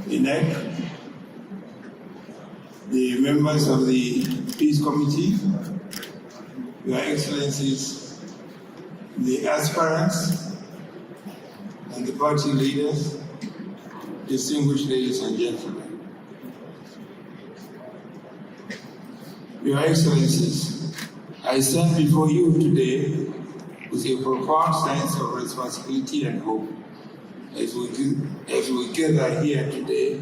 INEC, the members of the Peace Committee, Your Excellencies, the aspirants, and the party leaders, distinguished ladies and gentlemen. Your Excellencies, I stand before you today with a profound sense of responsibility and hope as we gather here today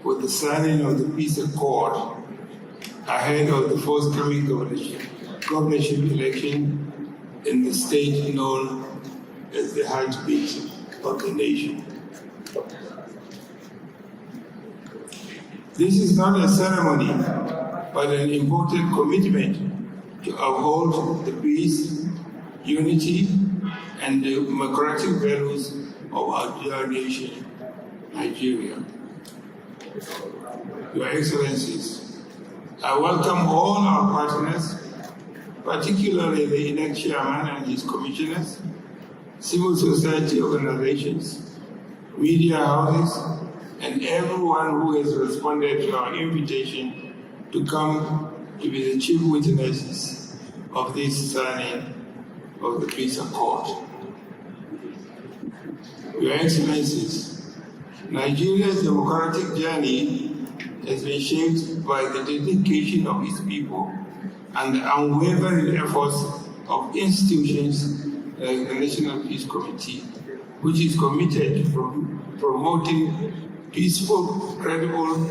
for the signing of the peace accord ahead of the forthcoming governorship election in the state known as the heartbeat of the nation. This is not a ceremony, but an important commitment to uphold the peace, unity, and democratic values of our dear nation, Nigeria. Your Excellencies, I welcome all our partners, particularly the INEC chairman and his commissioners, civil society organizations, media houses, and everyone who has responded to our invitation to come to be the chief witnesses of this signing of the peace accord. Your Excellencies, Nigeria's democratic journey has been shaped by the dedication of its people and the unwavering efforts of institutions like the National Peace Committee, which is committed to promoting peaceful, credible,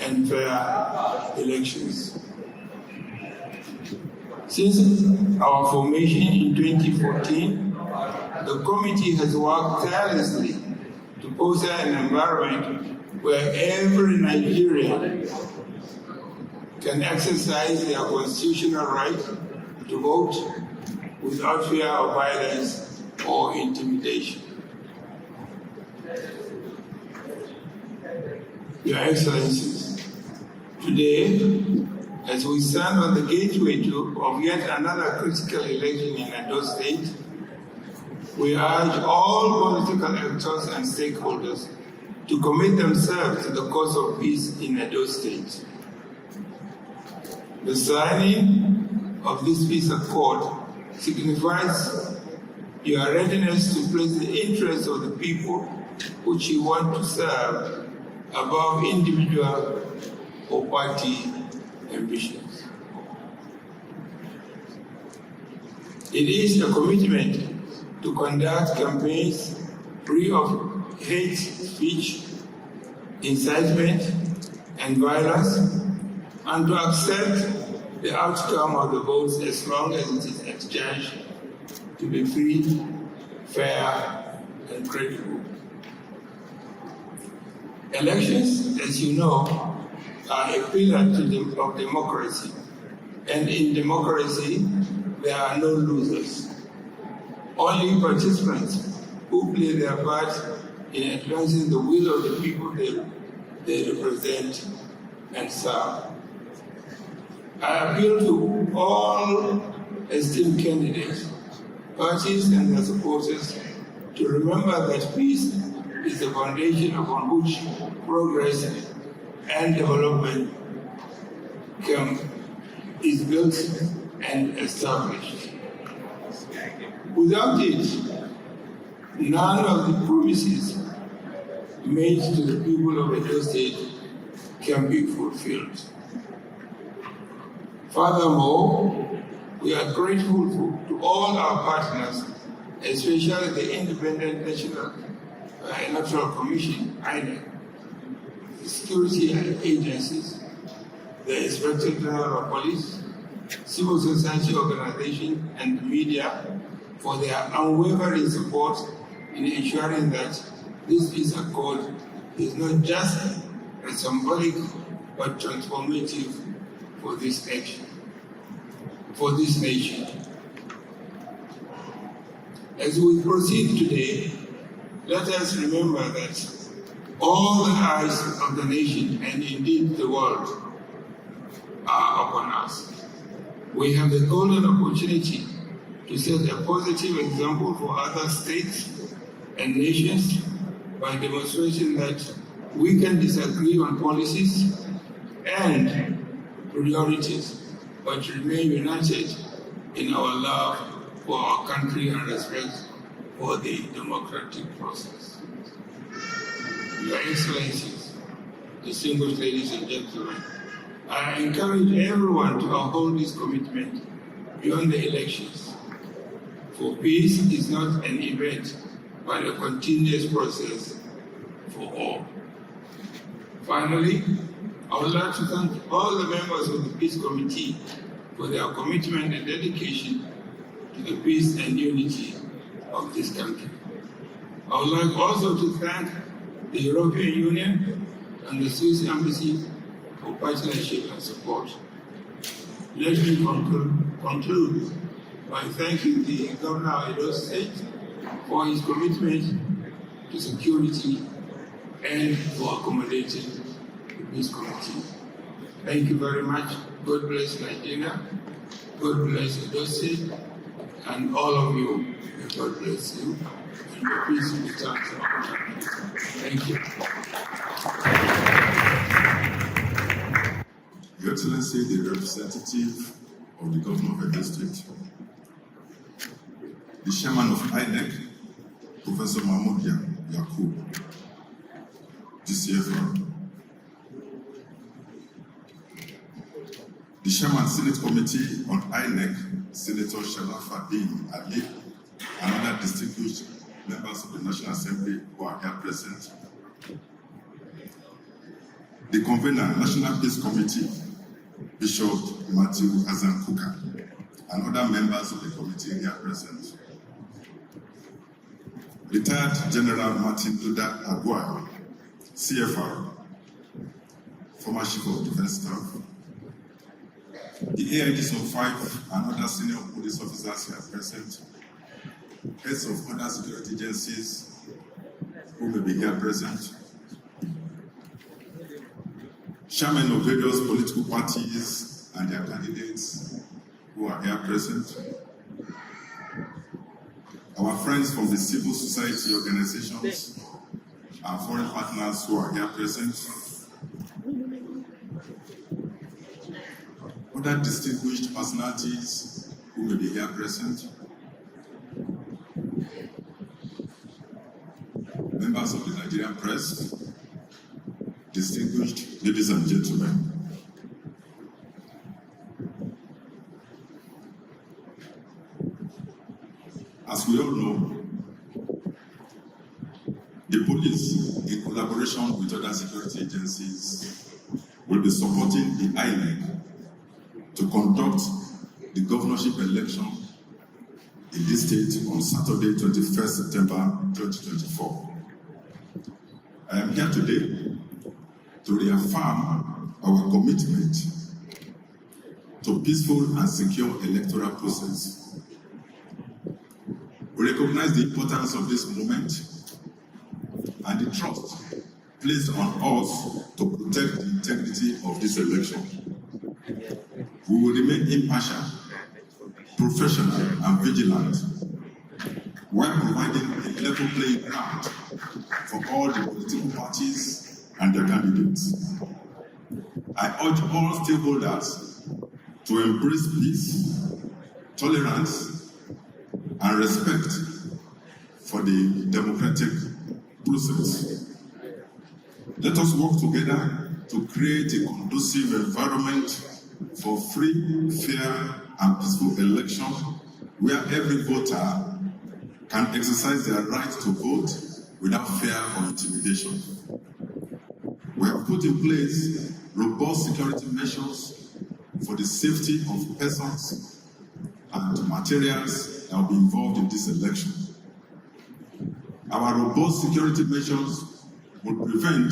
and fair elections. Since our formation in 2014, the committee has worked tirelessly to foster an environment where every Nigerian can exercise their constitutional right to vote without fear of violence or intimidation. Your Excellencies, today, as we stand on the gateway of yet another critical election in Edo State, we urge all political actors and stakeholders to commit themselves to the cause of peace in Edo State. The signing of this peace accord signifies your readiness to place the interests of the people which you want to serve above individual or party ambitions. It is a commitment to conduct campaigns free of hate speech, incitement, and violence, and to accept the outcome of the votes as long as it is exchanged to be free, fair, and credible. Elections, as you know, are a pillar of democracy, and in democracy, there are no losers. Only participants who play their part in advancing the will of the people they represent and serve. I appeal to all esteemed candidates, parties, and their supporters to remember that peace is the foundation upon which progress and development is built and established. Without it, none of the promises made to the people of Edo State can be fulfilled. Furthermore, we are grateful to all our partners, especially the Independent National Electoral Commission, INEC, the security agencies, the Inspector General of Police, civil society organizations, and the media for their unwavering support in ensuring that this peace accord is not just a symbolic but transformative for this nation. As we proceed today, let us remember that all the eyes of the nation and indeed the world are upon us. We have the golden opportunity to set a positive example for other states and nations by demonstrating that We can disagree on policies and priorities, but remain united in our love for our country and respect for the democratic process. Your Excellencies, distinguished ladies and gentlemen, I encourage everyone to uphold this commitment beyond the elections. For peace is not an event, but a continuous process for all. Finally, I would like to thank all the members of the Peace Committee for their commitment and dedication to the peace and unity of this country. I would like also to thank the European Union and the Swiss Embassy for partnership and support. Let me conclude by thanking the Governor of Edo State for his commitment to security and for accommodating the Peace Committee. Thank you very much. God bless Nigeria. God bless Edo State and all of you. God bless you. And the peace returns to our country. Thank you. Your Excellency, the representative of the Governor of Edo State, the Chairman of INEC, Professor Mahmoud Yakub, GCFR, the Chairman Senate Committee on INEC, Senator Sharafuddin Ali, and other distinguished members of the National Assembly who are here present, the Convener, National Peace Committee, Bishop Matthew Hassan Kuka, and other members of the committee here present. Retired General Martin Luther Aguayo, CFR, former Chief of Defense Staff, the AIGs of 5 and other senior police officers here present, heads of other security agencies who may be here present, chairmen of various political parties and their candidates who are here present, our friends from the civil society organizations and foreign partners who are here present, other distinguished personalities who may be here present, members of the Nigerian press, distinguished ladies and gentlemen. As we all know, the police, in collaboration with other security agencies, will be supporting the INEC to conduct the governorship election in this state on Saturday, 21st September 2024. I am here today to reaffirm our commitment to peaceful and secure electoral process. We recognize the importance of this moment and the trust placed on us to protect the integrity of this election. We will remain impartial, professional, and vigilant while providing a level playing ground for all the political parties and their candidates. I urge all stakeholders to embrace peace, tolerance, and respect for the democratic process. Let us work together to create a conducive environment for free, fair, and peaceful election where every voter can exercise their right to vote without fear or intimidation. We have put in place robust security measures for the safety of persons and materials that will be involved in this election. Our robust security measures will prevent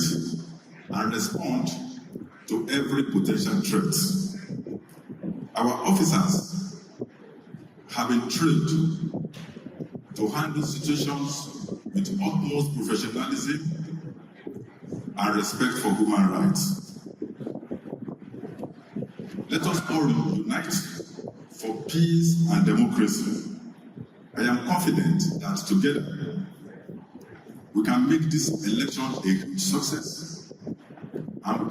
and respond to every potential threat. Our officers have been trained to handle situations with utmost professionalism and respect for human rights. Let us all unite for peace and democracy. I am confident that together we can make this election a huge success and we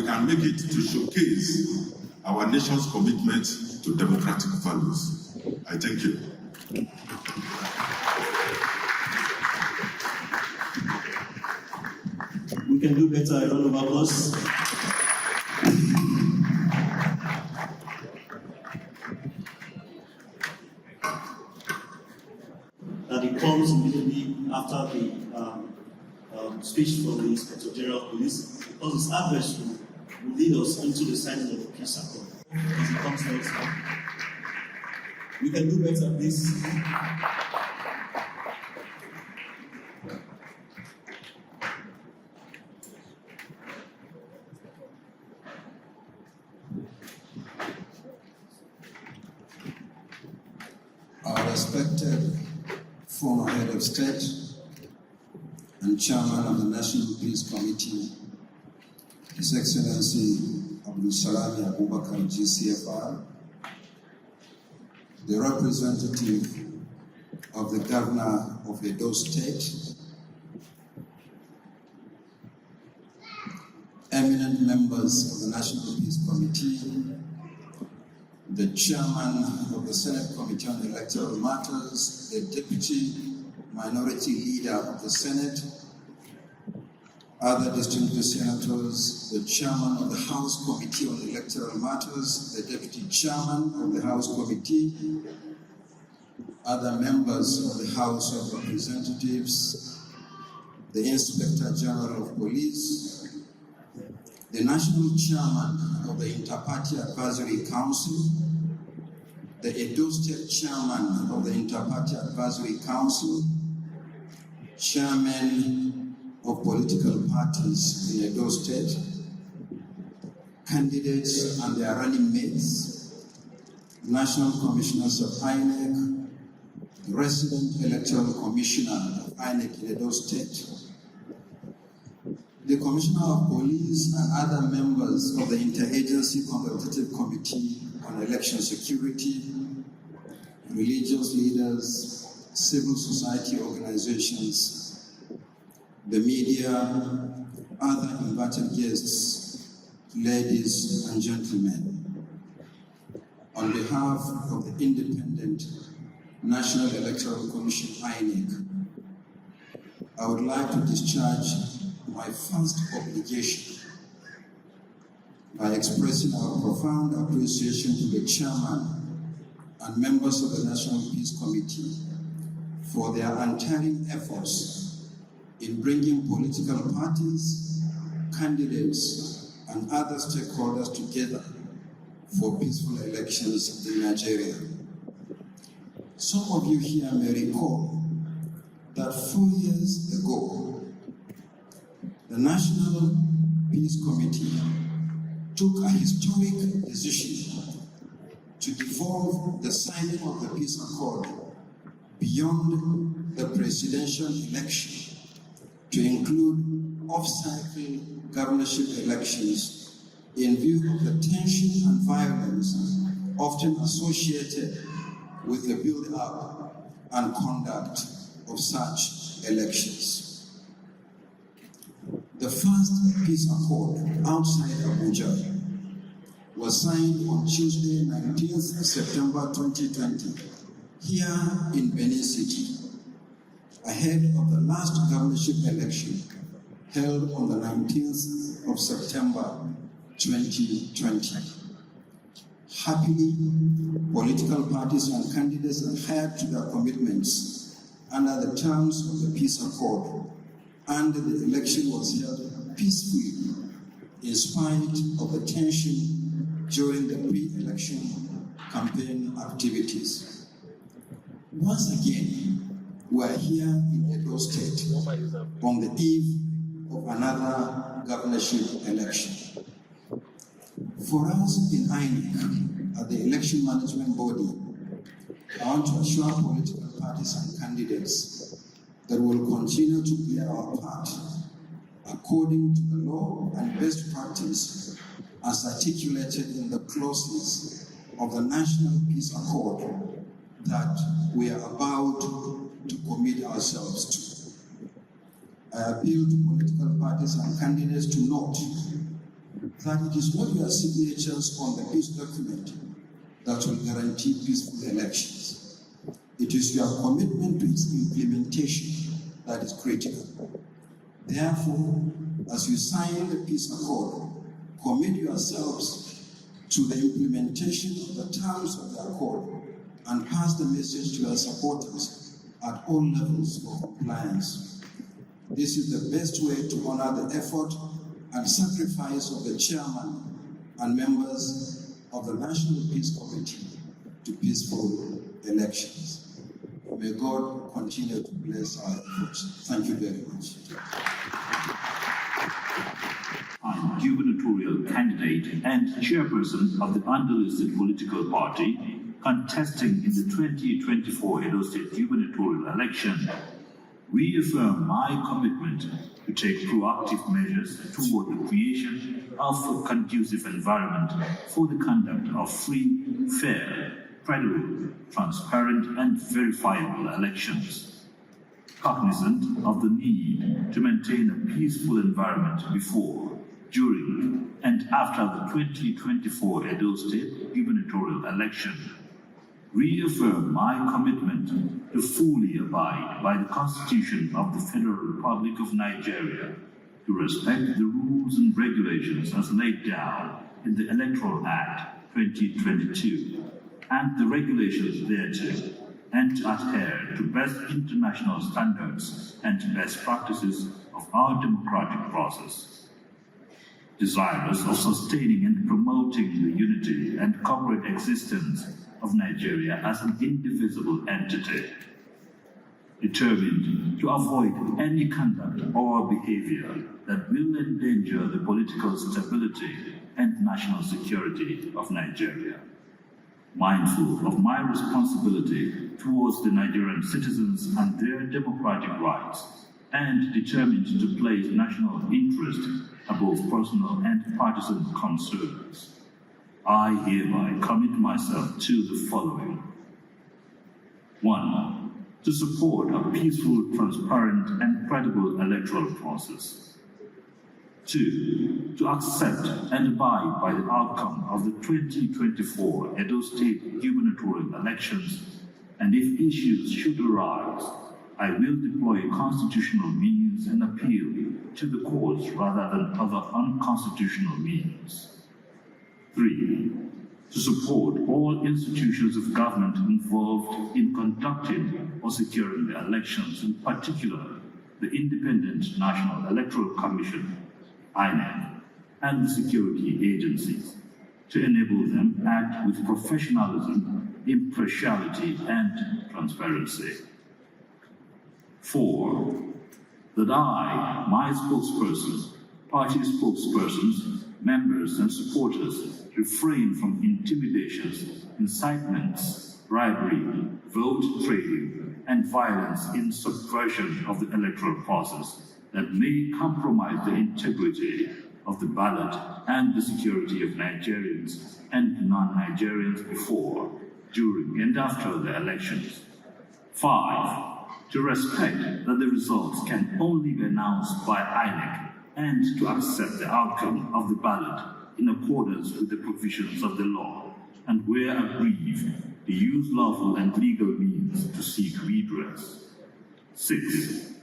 can make it to showcase our nation's commitment to democratic values. I thank you. We can do better. A round of applause. And it comes immediately after the speech from the Inspector General of Police, because his address will lead us into the signing of the peace accord as it comes next. We can do better, please. Our respected former head of state and chairman of the National Peace Committee, His Excellency Abdul Salami Abubakar GCFR, the representative of the Governor of Edo State, eminent members of the National Peace Committee, the chairman of the Senate Committee on Electoral Matters, the deputy minority leader of the Senate, other distinguished senators, the chairman of the House Committee on Electoral Matters, the deputy chairman of the House Committee, other members of the House of Representatives, the Inspector General of Police, the national chairman of the Inter-Party Advisory Council, the Edo State chairman of the Inter-Party Advisory Council, chairmen of political parties in Edo State, candidates and their running mates, national commissioners of INEC, resident electoral commissioner of INEC in Edo State, the Commissioner of Police and other members of the Interagency Consultative Committee on Election Security, religious leaders, civil society organizations, the media, other invited guests, ladies and gentlemen. On behalf of the Independent National Electoral Commission, INEC, I would like to discharge my first obligation by expressing our profound appreciation to the chairman and members of the National Peace Committee for their untiring efforts in bringing political parties, candidates, and other stakeholders together for peaceful elections in Nigeria. Some of you here may recall that 4 years ago, the National Peace Committee took a historic decision to devolve the signing of the peace accord beyond the presidential election to include off-cycle governorship elections in view of the tension and violence often associated with the build-up and conduct of such elections. The first peace accord outside Abuja was signed on Tuesday, 19th September 2020, here in Benin City, ahead of the last governorship election held on the 19th of September 2020. Happily, political parties and candidates adhered to their commitments under the terms of the peace accord, and the election was held peacefully in spite of the tension during the pre-election campaign activities. Once again, we are here in Edo State on the eve of another governorship election. For us in INEC, at the election management body, I want to assure political parties and candidates that we will continue to play our part according to the law and best practice as articulated in the clauses of the National Peace Accord that we are about to commit ourselves to. I appeal to political parties and candidates to note that it is not your signatures on the peace document that will guarantee peaceful elections. It is your commitment to its implementation that is critical. Therefore, as you sign the peace accord, commit yourselves to the implementation of the terms of the accord and pass the message to your supporters at all levels of compliance. This is the best way to honor the effort and sacrifice of the chairman and members of the National Peace Committee to peaceful elections. May God continue to bless our efforts. Thank you very much. I'm gubernatorial candidate and chairperson of the unlisted political party contesting in the 2024 Edo State gubernatorial election, reaffirm my commitment to take proactive measures toward the creation of a conducive environment for the conduct of free, fair, credible, transparent, and verifiable elections. Cognizant of the need to maintain a peaceful environment before, during, and after the 2024 Edo State gubernatorial election, reaffirm my commitment to fully abide by the Constitution of the Federal Republic of Nigeria, to respect the rules and regulations as laid down in the Electoral Act 2022 and the regulations thereto, and to adhere to best international standards and best practices of our democratic process. Desirous of sustaining and promoting the unity and corporate existence of Nigeria as an indivisible entity, determined to avoid any conduct or behavior that will endanger the political stability and national security of Nigeria. Mindful of my responsibility towards the Nigerian citizens and their democratic rights, and determined to place national interest above personal and partisan concerns, I hereby commit myself to the following. 1. To support a peaceful, transparent, and credible electoral process. 2. To accept and abide by the outcome of the 2024 Edo State gubernatorial elections, and if issues should arise, I will deploy constitutional means and appeal to the courts rather than other unconstitutional means. 3. To support all institutions of government involved in conducting or securing the elections, in particular the Independent National Electoral Commission, INEC, and the security agencies, to enable them to act with professionalism, impartiality, and transparency. 4. That I, my spokesperson, party spokespersons, members, and supporters refrain from intimidations, incitements, bribery, vote trading, and violence in subversion of the electoral process that may compromise the integrity of the ballot and the security of Nigerians and non-Nigerians before, during, and after the elections. 5. To respect that the results can only be announced by INEC, and to accept the outcome of the ballot in accordance with the provisions of the law, and where aggrieved, to use lawful and legal means to seek redress. 6.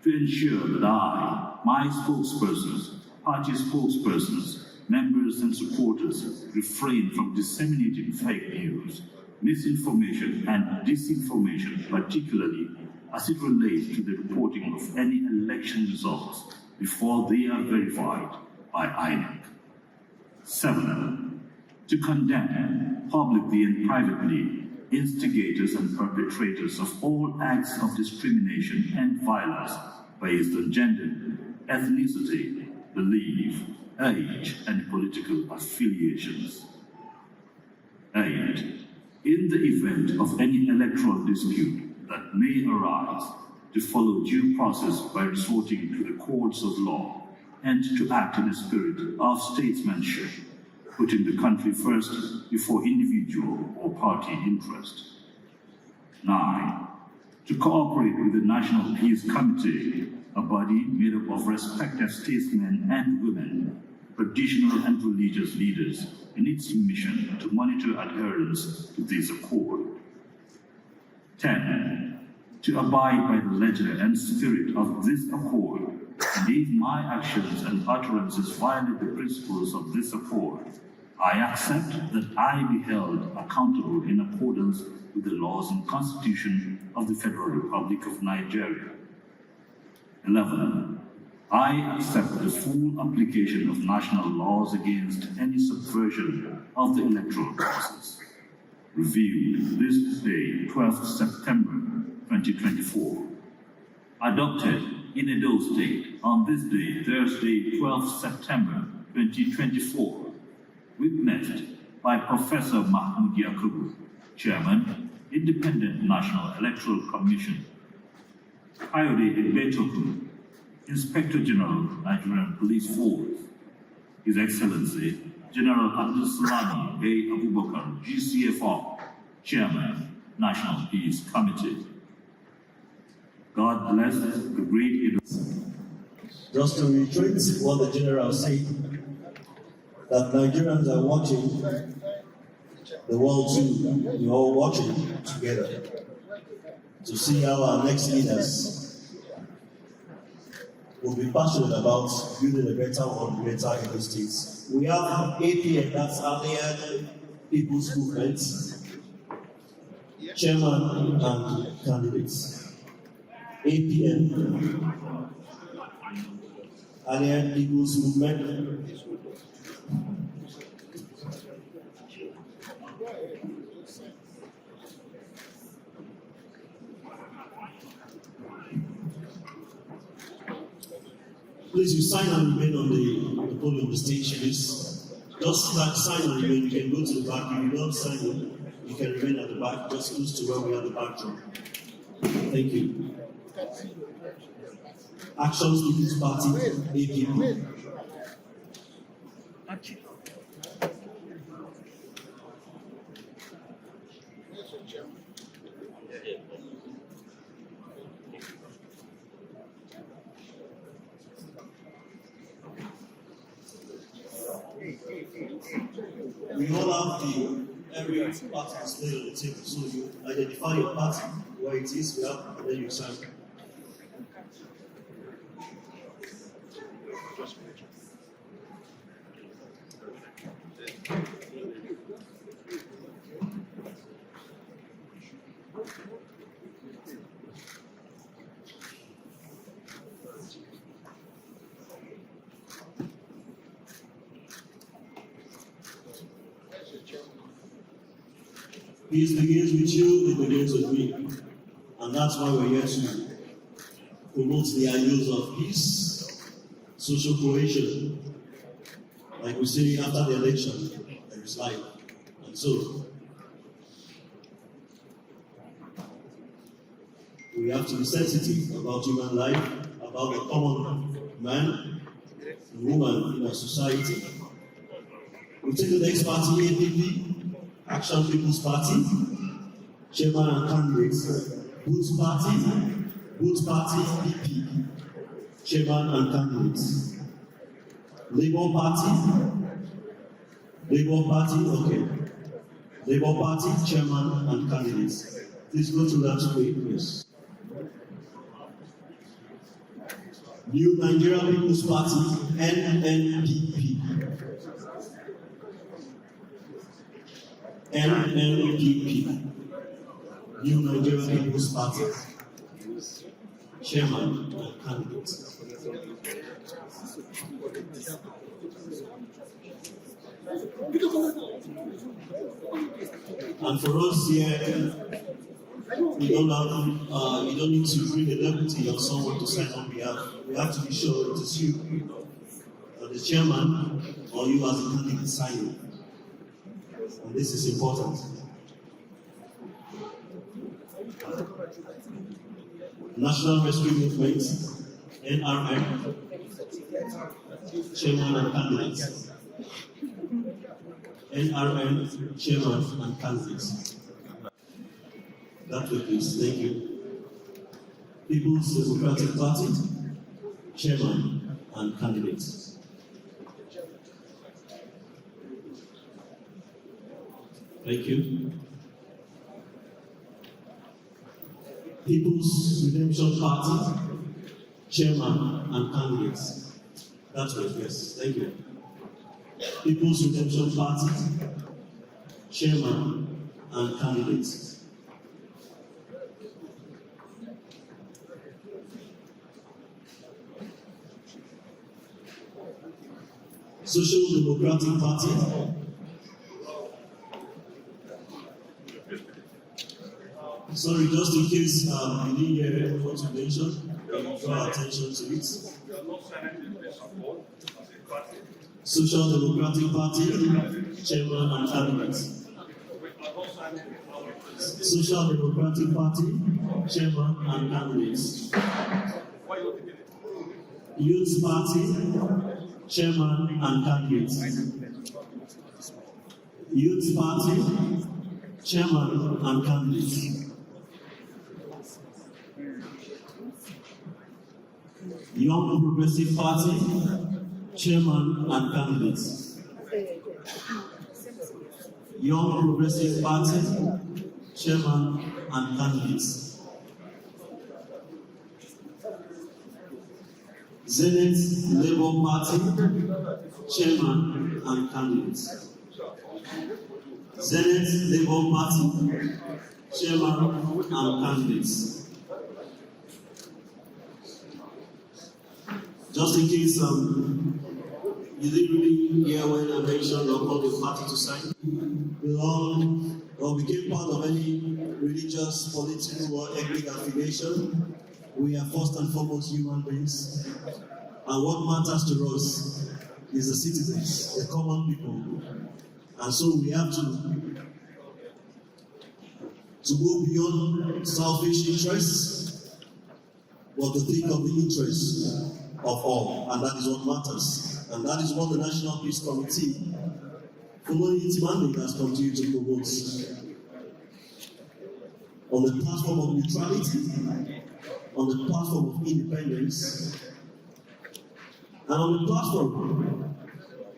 To ensure that I, my spokespersons, party spokespersons, members and supporters refrain from disseminating fake news, misinformation, and disinformation, particularly as it relates to the reporting of any election results before they are verified by INEC. 7. To condemn publicly and privately instigators and perpetrators of all acts of discrimination and violence based on gender, ethnicity, belief, age, and political affiliations. 8. In the event of any electoral dispute that may arise, to follow due process by resorting to the courts of law, and to act in a spirit of statesmanship, putting the country first before individual or party interest. 9. To cooperate with the National Peace Committee a body made up of respected statesmen and women, traditional and religious leaders, in its mission to monitor adherence to this accord. 10. To abide by the letter and spirit of this accord, and if my actions and utterances violate the principles of this accord, I accept that I be held accountable in accordance with the laws and Constitution of the Federal Republic of Nigeria. 11. I accept the full application of national laws against any subversion of the electoral process. Reviewed this day, 12th September 2024. Adopted in Edo State on this day, Thursday, 12th September 2024. Witnessed by Professor Mahmoud Yakubu, Chairman, Independent National Electoral Commission. Kayode Egbetoku, Inspector General, Nigerian Police Force. His Excellency, General Abdulsalami A. Abubakar, GCFR, Chairman, National Peace Committee. God bless the great Edo. Just to reiterate what the General said, that Nigerians are watching, the world too, we're all watching together to see how our next leaders will be passionate about building a better world, better in the states. We have APN, that's Allied People's Movement, Chairman and candidates. APN, Allied People's Movement. Please, you sign and remain on the podium of the station. Just sign and remain. You can go to the back. If you don't sign, you can remain at the back, just close to where we have the backdrop. Thank you. Action People's Party, APP. We all have every party displayed on the table, so you identify your party, where it is, and then you sign. Peace begins with you, it begins with me. And that's why we're here to promote the ideals of peace, social cohesion. Like we say, after the election, there is life. And so, we have to be sensitive about human life, about the common man and woman in our society. We take the next party, APP, Action People's Party, Chairman and candidates. Booth Party, PP, Chairman and candidates. Labour Party, okay. Labour Party, Chairman and candidates. Please go to that way, please. New Nigerian People's Party, NNPP. NNPP, New Nigerian People's Party, Chairman and candidate. And for us here, you don't need to bring a deputy or someone to sign on behalf. We have to be sure it is you, or the chairman, or you as a candidate signing. And this is important. National Rescue Movement, NRM, Chairman and candidates. NRM, Chairman and candidates. That way, please. Thank you. People's Democratic Party, chairman, and candidates. Thank you. People's Redemption Party, chairman, and candidates. That's right, yes. Thank you. People's Redemption Party, chairman, and candidates. Social Democratic Party, sorry, just in case you didn't hear what you mentioned, draw attention to it. Social Democratic Party, chairman and candidates. Social Democratic Party, chairman and candidates. Youth Party, chairman and candidates. Youth Party, chairman and candidates. Young Progressive Party, chairman and candidates. Young Progressive Party, chairman and candidates. Zenith Labour Party, chairman and candidates. Zenith Labour Party, chairman and candidates. Just in case you didn't really hear when I mentioned or called the party to sign, belong or became part of any religious, political, or ethnic affiliation. We are first and foremost human beings, and what matters to us is the citizens, the common people. And so we have to move beyond selfish interests, but to think of the interests of all, and that is what matters. And that is what the National Peace Committee, following its mandate, has continued to promote. On the platform of neutrality, on the platform of independence, and on the platform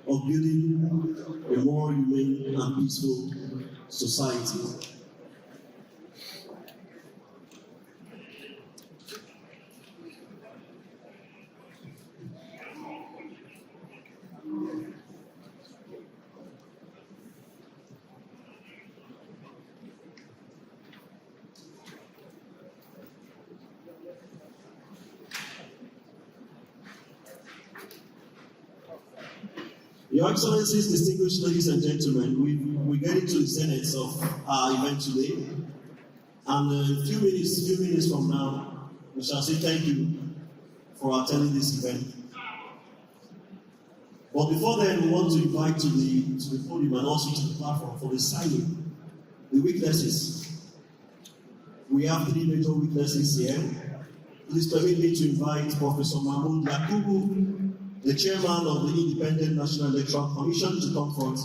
of building a more humane and peaceful society. Your Excellencies, distinguished ladies and gentlemen, we get into the zenith of our event today. And a few minutes from now, we shall say thank you for attending this event. But before then, we want to invite to the podium and also to the platform for the signing, the witnesses. We have 3 major witnesses here. Please permit me to invite Professor Mahmoud Yakubu, the chairman of the Independent National Electoral Commission, to come forward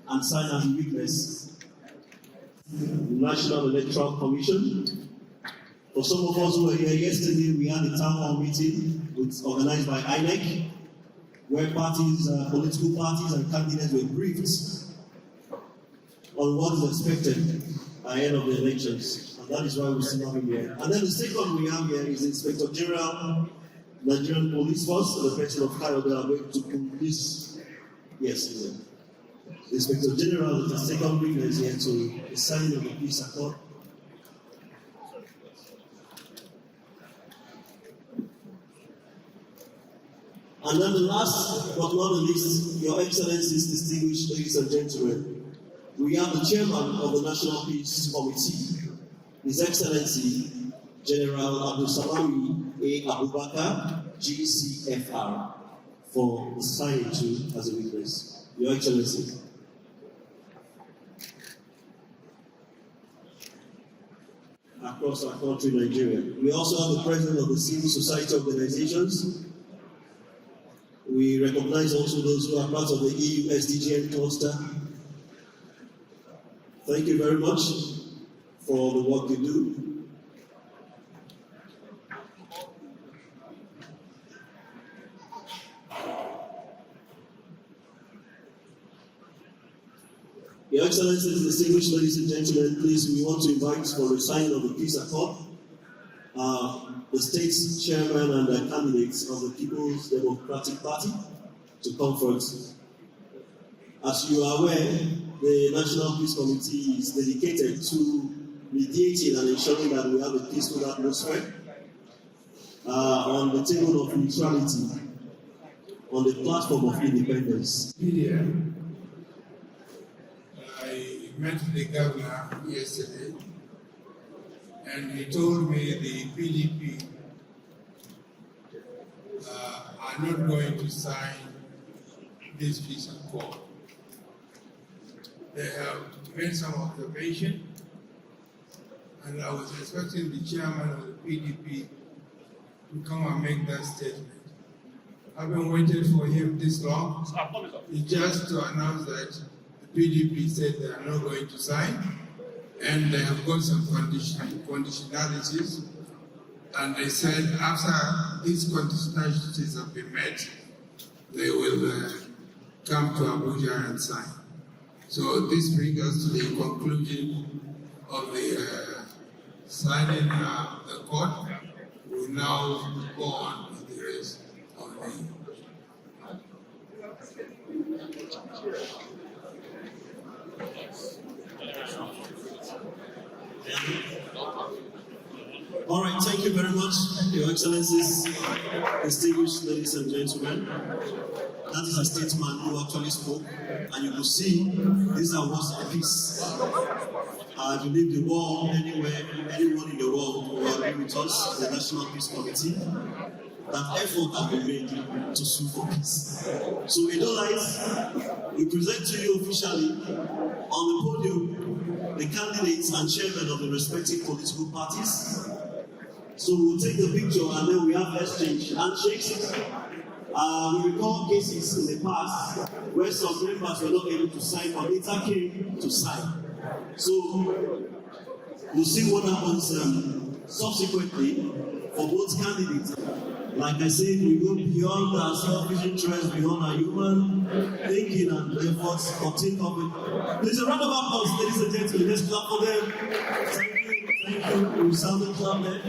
and sign as a witness. The National Electoral Commission. For some of us who were here yesterday, we had a town hall meeting organized by INEC, where parties, political parties and candidates were briefed on what is expected ahead of the elections. And that is why we still have him here. And then the second we have here is the Inspector General, Nigerian Police Force, the President of Kayode Abe, to police. Yes, the Inspector General is the second witness here to the signing of the peace accord. And then the last but not the least, Your Excellencies, distinguished ladies and gentlemen, we have the chairman of the National Peace Committee, His Excellency General Abdulsalami A. Abubakar, GCFR, for signing to as a witness. Your Excellency. Across our country, Nigeria. We also have the president of the civil society organizations. We recognize also those who are part of the EU SDGN cluster. Thank you very much for the work you do. Your Excellencies, distinguished ladies and gentlemen, please, we want to invite for the signing of the peace accord the state's chairman and the candidates of the People's Democratic Party to come first. As you are aware, the National Peace Committee is dedicated to mediating and ensuring that we have a peaceful atmosphere on the table of neutrality, on the platform of independence. Media. I met the governor yesterday, and he told me the PDP are not going to sign this peace accord. They have made some observation, and I was expecting the chairman of the PDP to come and make that statement. I've been waiting for him this long. It's just to announce that the PDP said they are not going to sign, and they have got some conditionalities, and they said after these conditionalities have been met, they will come to Abuja and sign. So this brings us to the conclusion of the signing of the court. We will now go on with the rest of the All right, thank you very much, Your Excellencies, distinguished ladies and gentlemen. That is a statesman who actually spoke, and you will see these are words of peace. I believe the world, anywhere, anyone in the world will agree with us, the National Peace Committee, that effort has been made to sue for peace. So, in those lights, we present to you officially on the podium the candidates and chairmen of the respective political parties. So we'll take the picture and then we have exchange handshakes. We recall cases in the past where some members were not able to sign but later came to sign. So we'll see what happens subsequently for both candidates. Like I said, we go beyond our selfish interests, beyond our human thinking and efforts for think of it. Please a round of applause, ladies and gentlemen. Let's clap for them. Thank you. We sound the clap there.